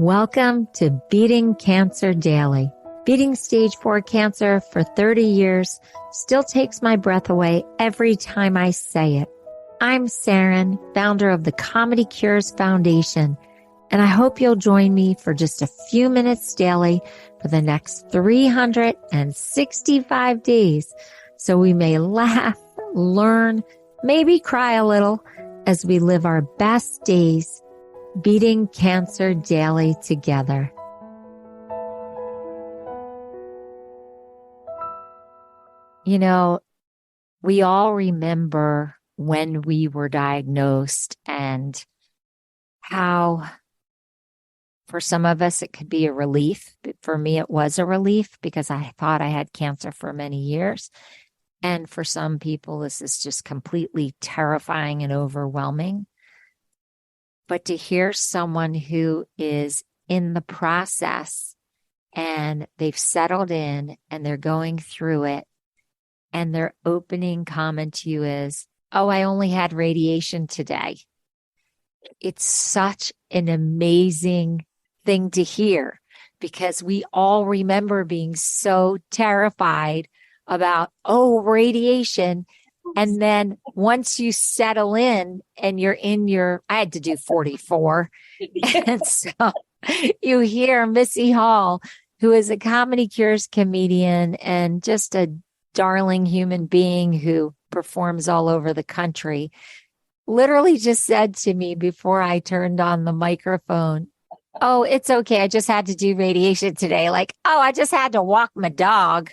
Welcome to Beating Cancer Daily. Beating stage 4 cancer for 30 years still takes my breath away every time I say it. I'm Saranne, founder of the ComedyCures Foundation, and I hope you'll join me for just a few minutes daily for the next 365 days so we may laugh, learn, maybe cry a little as we live our best days beating cancer daily together. You know, we all remember when we were diagnosed and how for some of us it could be a relief. But for me, it was a relief because I thought I had cancer for many years. And for some people, this is just completely terrifying and overwhelming. But to hear someone who is in the process and they've settled in and they're going through it, and their opening comment to you is, "Oh, I only had radiation today." It's such an amazing thing to hear because we all remember being so terrified about, radiation. And then once you settle in and you're in I had to do 44. And so you hear Missy Hall, who is a ComedyCures comedian and just a darling human being who performs all over the country, literally just said to me before I turned on the microphone, "Oh, it's okay. I just had to do radiation today." Like, "Oh, I just had to walk my dog."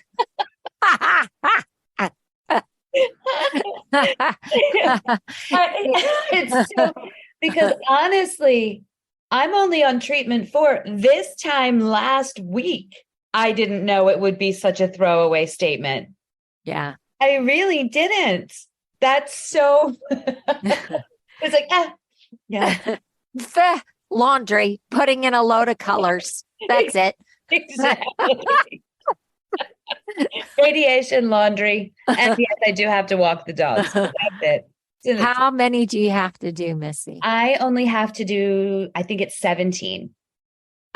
It's so, because honestly, I'm only on treatment for this time last week. I didn't know it would be such a throwaway statement. Yeah. I really didn't. That's so, it's like, yeah. Laundry, putting in a load of colors. That's it. Exactly. Radiation, laundry, and yes, I do have to walk the dogs. So that's it. How many do you have to do, Missy? I only have to do, I think it's 17.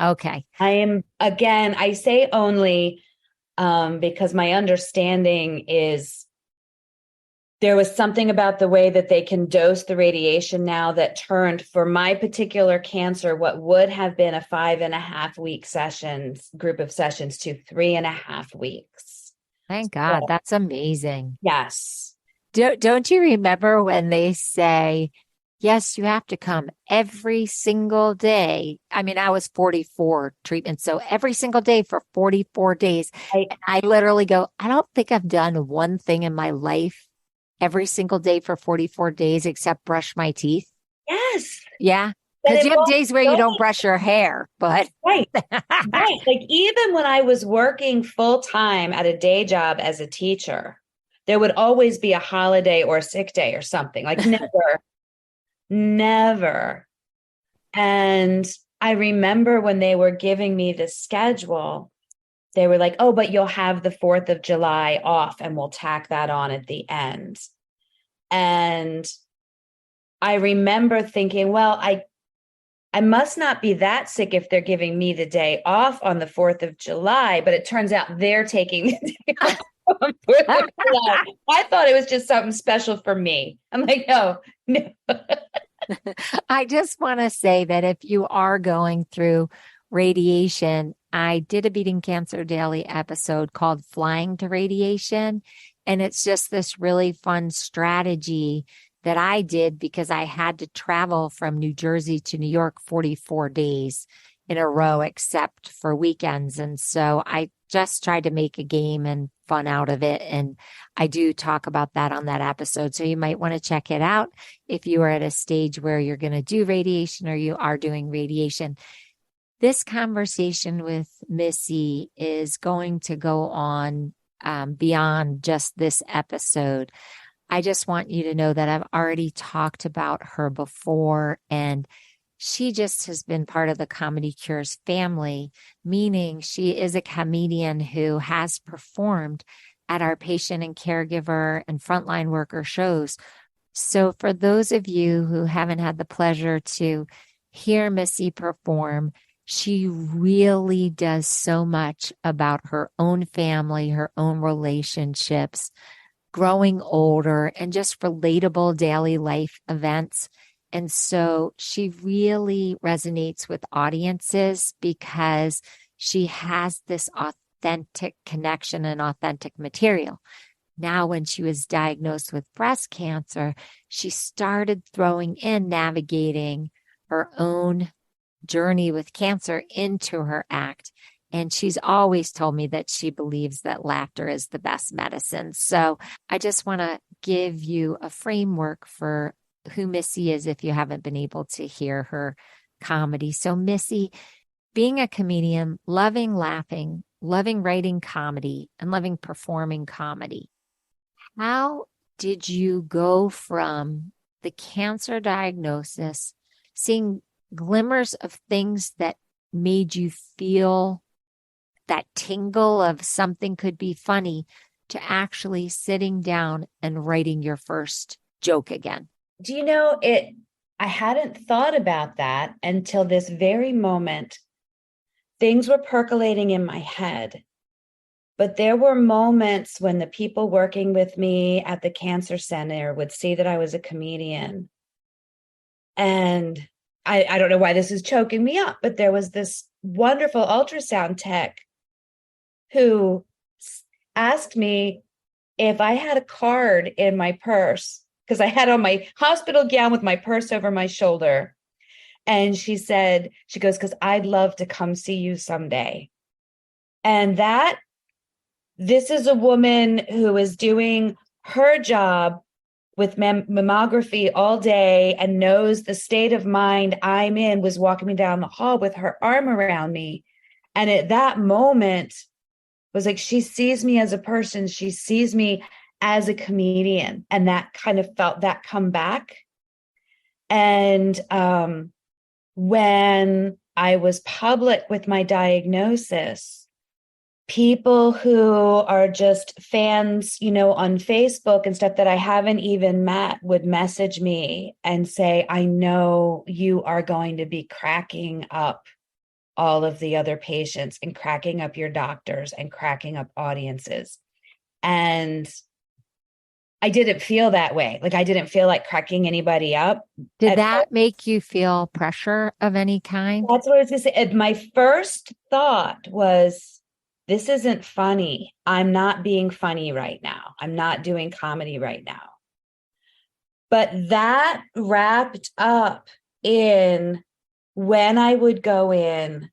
Okay. I say only because my understanding is there was something about the way that they can dose the radiation now that turned, for my particular cancer, what would have been a 5.5-week group of sessions to 3.5 weeks. Thank God. That's amazing. Yes. Don't you remember when they say, yes, you have to come every single day? I mean, I was 44 treatments, so every single day for 44 days. I literally go, I don't think I've done one thing in my life every single day for 44 days except brush my teeth. Yes. Yeah. Because you have days where you don't brush your hair, but. Right. Right. Like even when I was working full time at a day job as a teacher, there would always be a holiday or a sick day or something. Like never. And I remember when they were giving me the schedule, they were like, "Oh, but you'll have the 4th of July off and we'll tack that on at the end." And I remember thinking, well, I must not be that sick if they're giving me the day off on the 4th of July, but it turns out they're taking the day off on 4th of July. I thought it was just something special for me. I'm like, no. I just want to say that if you are going through radiation, I did a Beating Cancer Daily episode called Flying to Radiation. And it's just this really fun strategy that I did because I had to travel from New Jersey to New York 44 days in a row, except for weekends. And so I just tried to make a game and fun out of it. And I do talk about that on that episode. So you might want to check it out if you are at a stage where you're going to do radiation or you are doing radiation. This conversation with Missy is going to go on beyond just this episode. I just want you to know that I've already talked about her before, and she just has been part of the ComedyCures family, meaning she is a comedian who has performed at our patient and caregiver and frontline worker shows. So for those of you who haven't had the pleasure to hear Missy perform, she really does so much about her own family, her own relationships, growing older, and just relatable daily life events. And so she really resonates with audiences because she has this authentic connection and authentic material. Now, when she was diagnosed with breast cancer, she started throwing in navigating her own journey with cancer into her act. And she's always told me that she believes that laughter is the best medicine. So I just want to give you a framework for who Missy is if you haven't been able to hear her comedy. So, Missy, being a comedian, loving laughing, loving writing comedy, and loving performing comedy, how did you go from the cancer diagnosis, seeing glimmers of things that made you feel that tingle of something could be funny, to actually sitting down and writing your first joke again? Do you know it? I hadn't thought about that until this very moment. Things were percolating in my head. But there were moments when the people working with me at the cancer center would see that I was a comedian. And I don't know why this is choking me up, but there was this wonderful ultrasound tech who asked me if I had a card in my purse, because I had on my hospital gown with my purse over my shoulder. And she goes, because I'd love to come see you someday. And this is a woman who is doing her job with mammography all day and knows the state of mind I'm in, was walking me down the hall with her arm around me. And at that moment was like, she sees me as a person. She sees me as a comedian. And that kind of felt that come back. And when I was public with my diagnosis, people who are just fans, on Facebook and stuff that I haven't even met would message me and say, I know you are going to be cracking up all of the other patients and cracking up your doctors and cracking up audiences. And I didn't feel that way. Like, I didn't feel like cracking anybody up. Did that make you feel pressure of any kind? That's what I was going to say. My first thought was, this isn't funny. I'm not being funny right now. I'm not doing comedy right now. But that wrapped up in when I would go in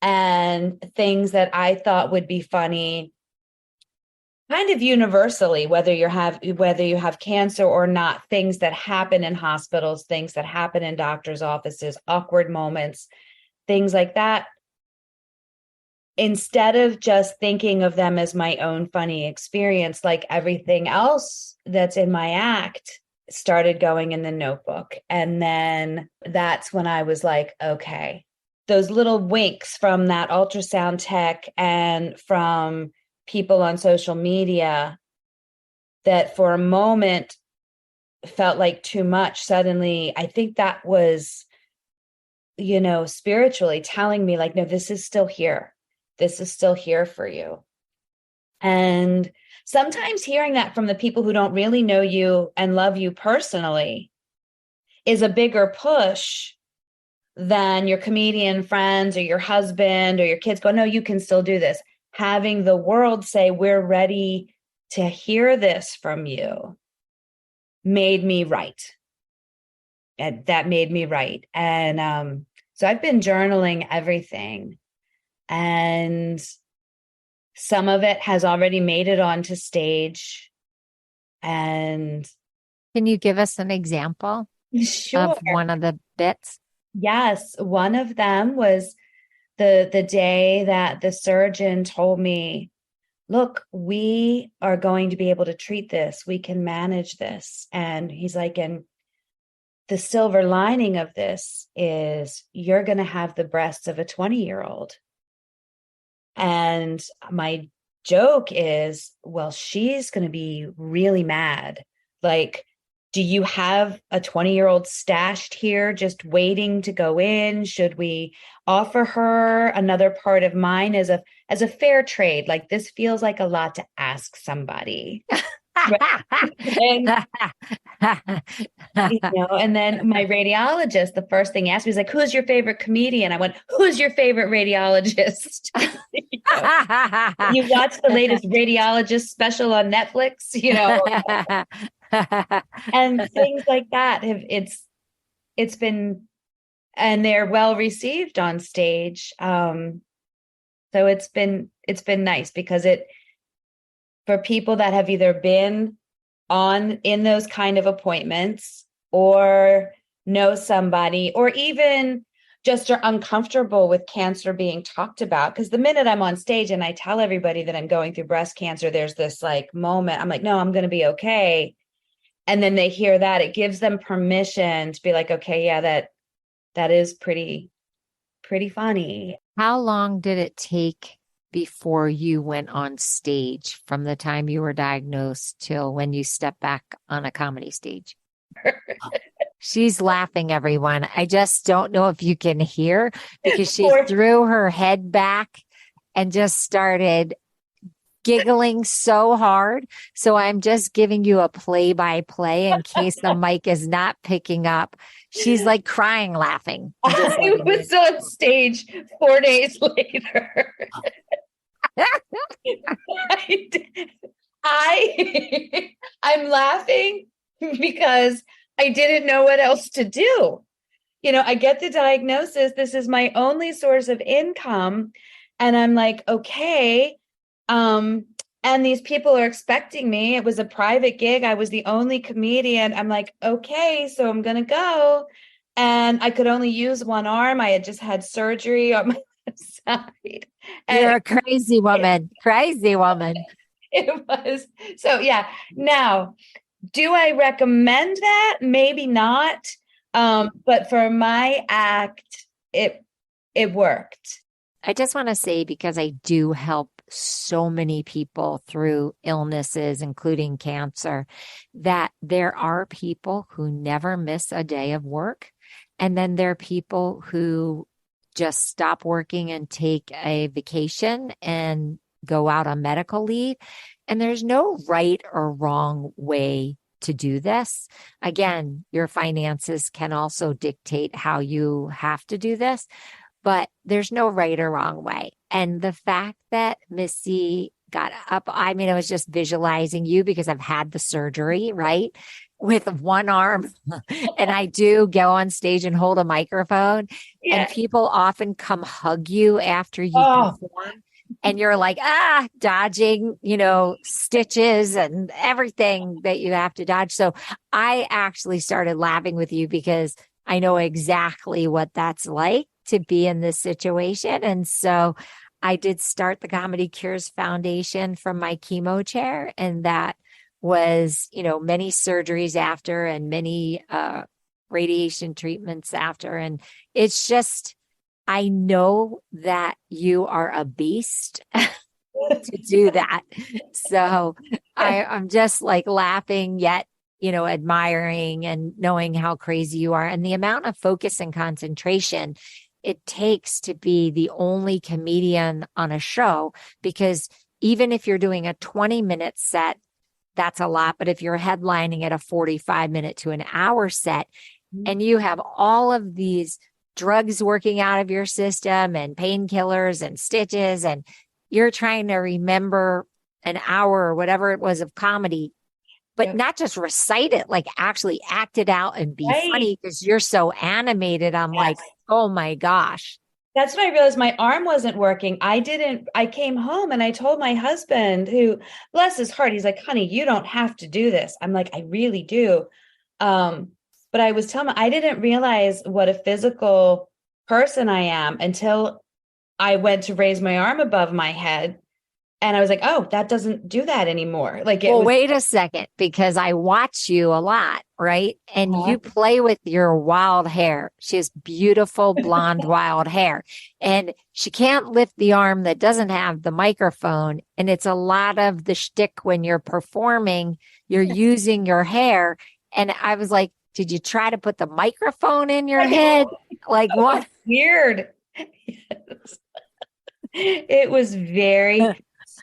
and things that I thought would be funny, kind of universally, whether you have cancer or not, things that happen in hospitals, things that happen in doctors' offices, awkward moments, things like that. Instead of just thinking of them as my own funny experience, like everything else that's in my act started going in the notebook. And then that's when I was like, okay, those little winks from that ultrasound tech and from people on social media that for a moment felt like too much. Suddenly, I think that was, spiritually telling me like, no, this is still here. This is still here for you. And sometimes hearing that from the people who don't really know you and love you personally is a bigger push than your comedian friends or your husband or your kids go, no, you can still do this. Having the world say, we're ready to hear this from you made me right. And that made me right. And so I've been journaling everything. And some of it has already made it onto stage. And Can you give us an example sure. of one of the bits? Yes. One of them was the day that the surgeon told me, look, we are going to be able to treat this. We can manage this. And he's like, and the silver lining of this is you're going to have the breasts of a 20-year-old. And my joke is, well, she's going to be really mad. Like, do you have a 20-year-old stashed here just waiting to go in? Should we offer her another part of mine as a fair trade? Like, this feels like a lot to ask somebody. And, and then my radiologist, the first thing he asked me was like, who's your favorite comedian? I went, who's your favorite radiologist? You watch the latest radiologist special on Netflix, and things like that it's been, and they're well received on stage. So it's been nice because for people that have either been in those kind of appointments or know somebody, or even just are uncomfortable with cancer being talked about. Because the minute I'm on stage and I tell everybody that I'm going through breast cancer, there's this like moment, I'm like, no, I'm going to be okay. And then they hear that, it gives them permission to be like, okay, yeah, that is pretty funny. How long did it take before you went on stage from the time you were diagnosed till when you stepped back on a comedy stage? She's laughing, everyone. I just don't know if you can hear because she threw her head back and just started giggling so hard. So I'm just giving you a play-by-play in case the mic is not picking up. She's like crying, laughing. I was on stage 4 days later. I'm laughing because I didn't know what else to do. I get the diagnosis. This is my only source of income. And I'm like, okay. And these people are expecting me. It was a private gig. I was the only comedian. I'm like, okay, so I'm going to go. And I could only use one arm. I had just had surgery on my left side. And you're a crazy woman. Crazy woman. It was. So yeah. Now, do I recommend that? Maybe not. But for my act, it worked. I just want to say, because I do help so many people through illnesses, including cancer, that there are people who never miss a day of work. And then there are people who just stop working and take a vacation and go out on medical leave. And there's no right or wrong way to do this. Again, your finances can also dictate how you have to do this, but there's no right or wrong way. And the fact that Missy got up, I mean, I was just visualizing you because I've had the surgery, right? With one arm. And I do go on stage and hold a microphone. Yeah. And people often come hug you after you perform. And you're like, dodging, stitches and everything that you have to dodge. So I actually started laughing with you because I know exactly what that's like to be in this situation. And so I did start the ComedyCures Foundation from my chemo chair. And that was, many surgeries after and many radiation treatments after. And it's just, I know that you are a beast to do that. So I'm just like laughing, yet, admiring and knowing how crazy you are and the amount of focus and concentration it takes to be the only comedian on a show. Because even if you're doing a 20-minute set, that's a lot. But if you're headlining at a 45-minute to an hour set, and you have all of these drugs working out of your system and painkillers and stitches, and you're trying to remember an hour or whatever it was of comedy, but not just recite it, like actually act it out and be funny because you're so animated. I'm like, oh my gosh. That's when I realized my arm wasn't working. I came home and I told my husband, who, bless his heart, he's like, honey, you don't have to do this. I'm like, I really do. But I was telling him, I didn't realize what a physical person I am until I went to raise my arm above my head. And I was like, oh, that doesn't do that anymore. Wait a second, because I watch you a lot, right? And you play with your wild hair. She has beautiful blonde wild hair. And she can't lift the arm that doesn't have the microphone. And it's a lot of the shtick when you're performing, you're using your hair. Yeah. And I was like, did you try to put the microphone in your head? Like what? Weird. It was very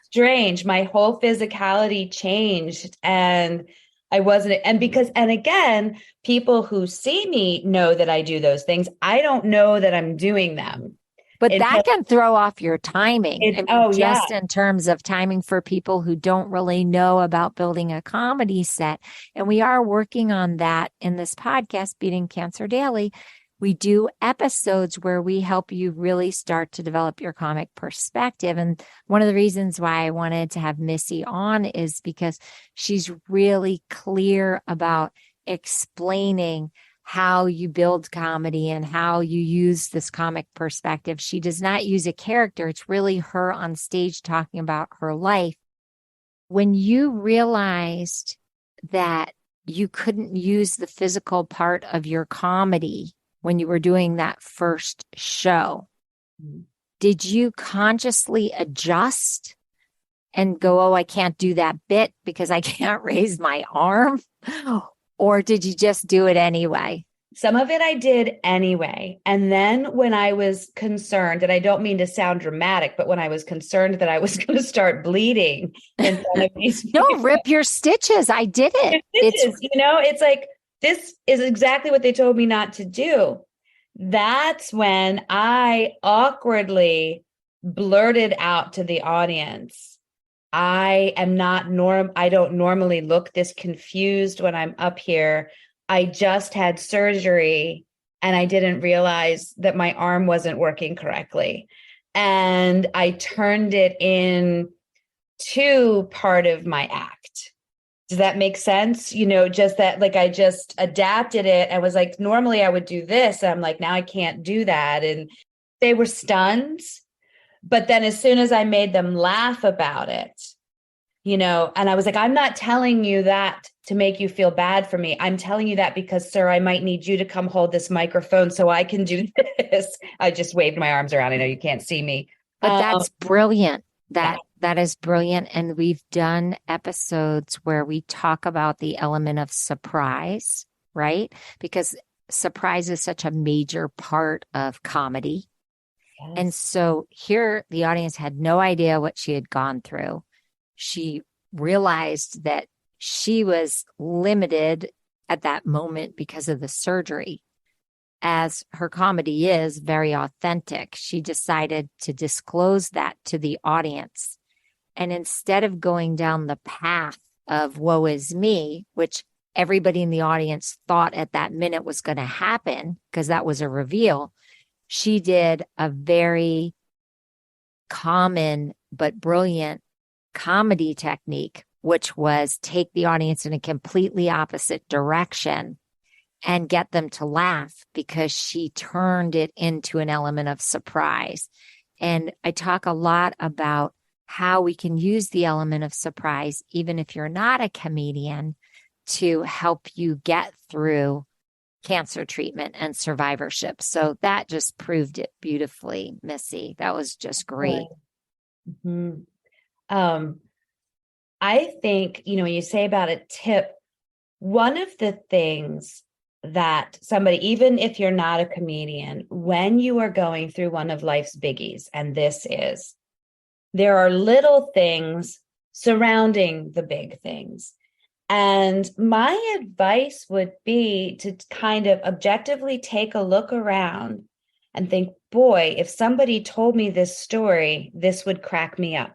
strange. My whole physicality changed and I wasn't, and because, and again, people who see me know that I do those things. I don't know that I'm doing them But until that can throw off your timing. I it, mean, oh yeah. just in terms of timing for people who don't really know about building a comedy set. And we are working on that in this podcast, Beating Cancer Daily. We do episodes where we help you really start to develop your comic perspective. And one of the reasons why I wanted to have Missy on is because she's really clear about explaining how you build comedy and how you use this comic perspective. She does not use a character. It's really her on stage talking about her life. When you realized that you couldn't use the physical part of your comedy when you were doing that first show, did you consciously adjust and go, oh, I can't do that bit because I can't raise my arm? Or did you just do it anyway? Some of it I did anyway. And then when I was concerned, and I don't mean to sound dramatic, but when I was concerned that I was going to start bleeding in front of these No, people, rip your stitches. I did it. stitches, it's like, this is exactly what they told me not to do. That's when I awkwardly blurted out to the audience, I don't normally look this confused when I'm up here. I just had surgery and I didn't realize that my arm wasn't working correctly. And I turned it in to part of my act. Does that make sense? Just that, like, I just adapted it. I was like, normally I would do this. And I'm like, now I can't do that. And they were stunned. But then as soon as I made them laugh about it, and I was like, I'm not telling you that to make you feel bad for me. I'm telling you that because, sir, I might need you to come hold this microphone so I can do this. I just waved my arms around. I know you can't see me. But that's brilliant. Yeah. That is brilliant. And we've done episodes where we talk about the element of surprise, right? Because surprise is such a major part of comedy. Yes. And so here the audience had no idea what she had gone through. She realized that she was limited at that moment because of the surgery. As her comedy is very authentic, she decided to disclose that to the audience. And instead of going down the path of woe is me, which everybody in the audience thought at that minute was going to happen because that was a reveal, she did a very common but brilliant comedy technique, which was take the audience in a completely opposite direction and get them to laugh because she turned it into an element of surprise. And I talk a lot about how we can use the element of surprise, even if you're not a comedian, to help you get through cancer treatment and survivorship. So that just proved it beautifully, Missy. That was just great. Mm-hmm. I think, when you say about a tip, one of the things that somebody, even if you're not a comedian, when you are going through one of life's biggies, and this is, there are little things surrounding the big things. And my advice would be to kind of objectively take a look around and think, boy, if somebody told me this story, this would crack me up,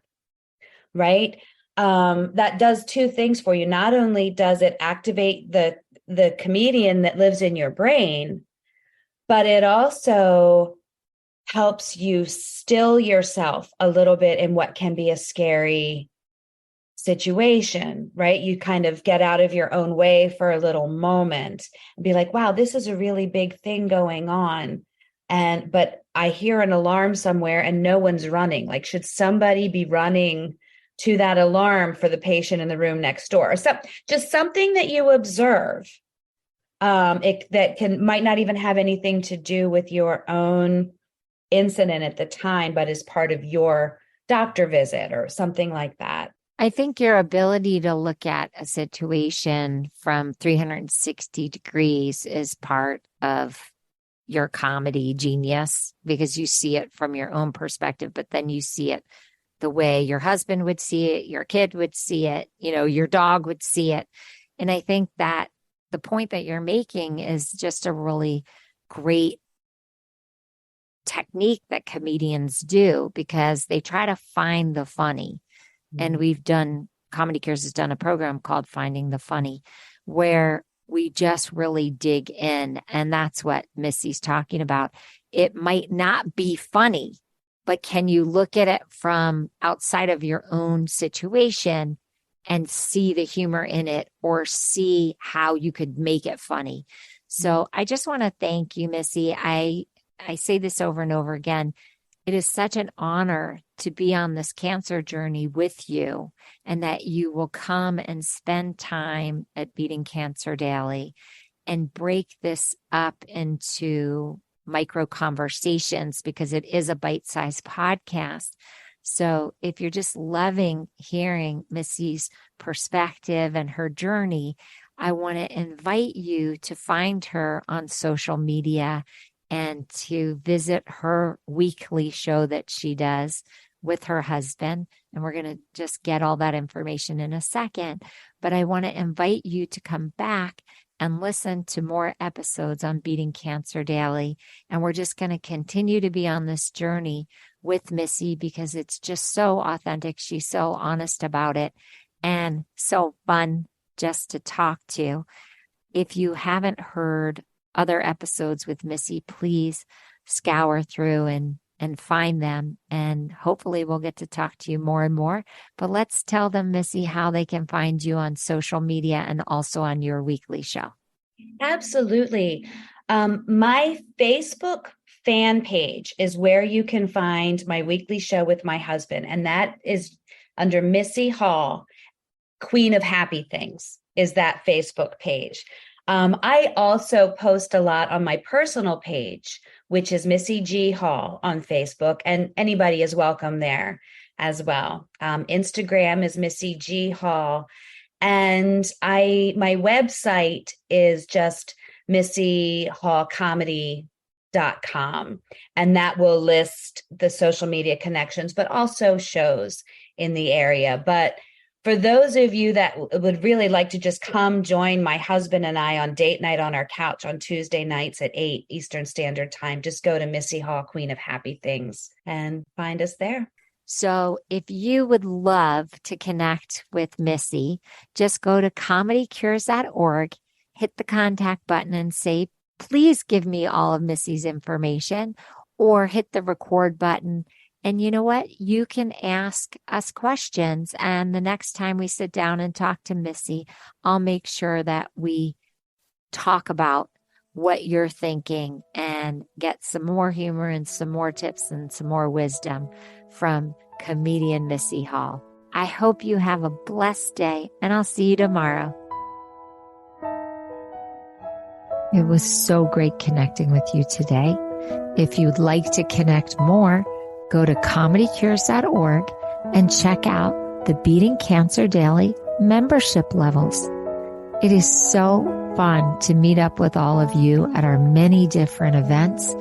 right? That does two things for you. Not only does it activate the comedian that lives in your brain, but it also helps you still yourself a little bit in what can be a scary situation, right? You kind of get out of your own way for a little moment and be like, wow, this is a really big thing going on. But I hear an alarm somewhere and no one's running. Like, should somebody be running to that alarm for the patient in the room next door? So just something that you observe that might not even have anything to do with your own incident at the time, but is part of your doctor visit or something like that. I think your ability to look at a situation from 360 degrees is part of your comedy genius because you see it from your own perspective, but then you see it the way your husband would see it, your kid would see it, your dog would see it. And I think that the point that you're making is just a really great technique that comedians do because they try to find the funny. And ComedyCures has done a program called Finding the Funny, where we just really dig in. And that's what Missy's talking about. It might not be funny, but can you look at it from outside of your own situation and see the humor in it or see how you could make it funny? So I just want to thank you, Missy. I say this over and over again. It is such an honor to be on this cancer journey with you and that you will come and spend time at Beating Cancer Daily and break this up into micro conversations because it is a bite-sized podcast. So if you're just loving hearing Missy's perspective and her journey, I want to invite you to find her on social media and to visit her weekly show that she does with her husband. And we're going to just get all that information in a second. But I want to invite you to come back and listen to more episodes on Beating Cancer Daily. And we're just going to continue to be on this journey with Missy because it's just so authentic. She's so honest about it and so fun just to talk to. If you haven't heard other episodes with Missy, please scour through and find them. And hopefully we'll get to talk to you more and more. But let's tell them, Missy, how they can find you on social media and also on your weekly show. Absolutely. My Facebook fan page is where you can find my weekly show with my husband. And that is under Missy Hall, Queen of Happy Things is that Facebook page. I also post a lot on my personal page, which is Missy G Hall on Facebook, and anybody is welcome there as well. Instagram is Missy G Hall, and my website is just missyhallcomedy.com, and that will list the social media connections, but also shows in the area. But for those of you that would really like to just come join my husband and I on date night on our couch on Tuesday nights at 8 Eastern Standard Time, just go to Missy Hall, Queen of Happy Things, and find us there. So if you would love to connect with Missy, just go to ComedyCures.org, hit the contact button and say, please give me all of Missy's information, or hit the record button. And you know what? You can ask us questions. And the next time we sit down and talk to Missy, I'll make sure that we talk about what you're thinking and get some more humor and some more tips and some more wisdom from comedian Missy Hall. I hope you have a blessed day, and I'll see you tomorrow. It was so great connecting with you today. If you'd like to connect more, go to ComedyCures.org and check out the Beating Cancer Daily membership levels. It is so fun to meet up with all of you at our many different events.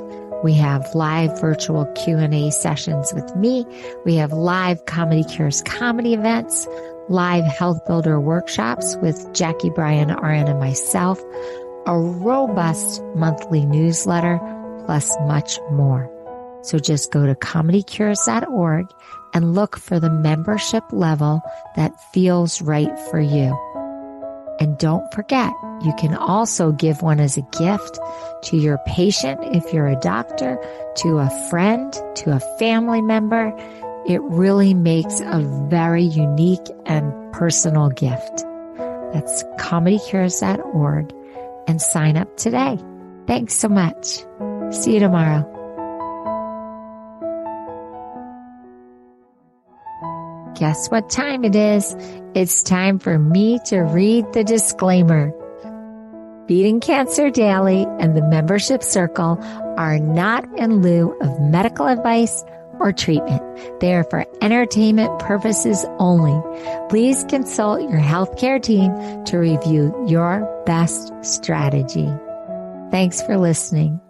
We have live virtual Q&A sessions with me. We have live ComedyCures comedy events, live Health Builder workshops with Jackie Bryan, RN, and myself, a robust monthly newsletter, plus much more. So just go to ComedyCures.org and look for the membership level that feels right for you. And don't forget, you can also give one as a gift to your patient if you're a doctor, to a friend, to a family member. It really makes a very unique and personal gift. That's ComedyCures.org and sign up today. Thanks so much. See you tomorrow. Guess what time it is? It's time for me to read the disclaimer. Beating Cancer Daily and the membership circle are not in lieu of medical advice or treatment. They are for entertainment purposes only. Please consult your healthcare team to review your best strategy. Thanks for listening.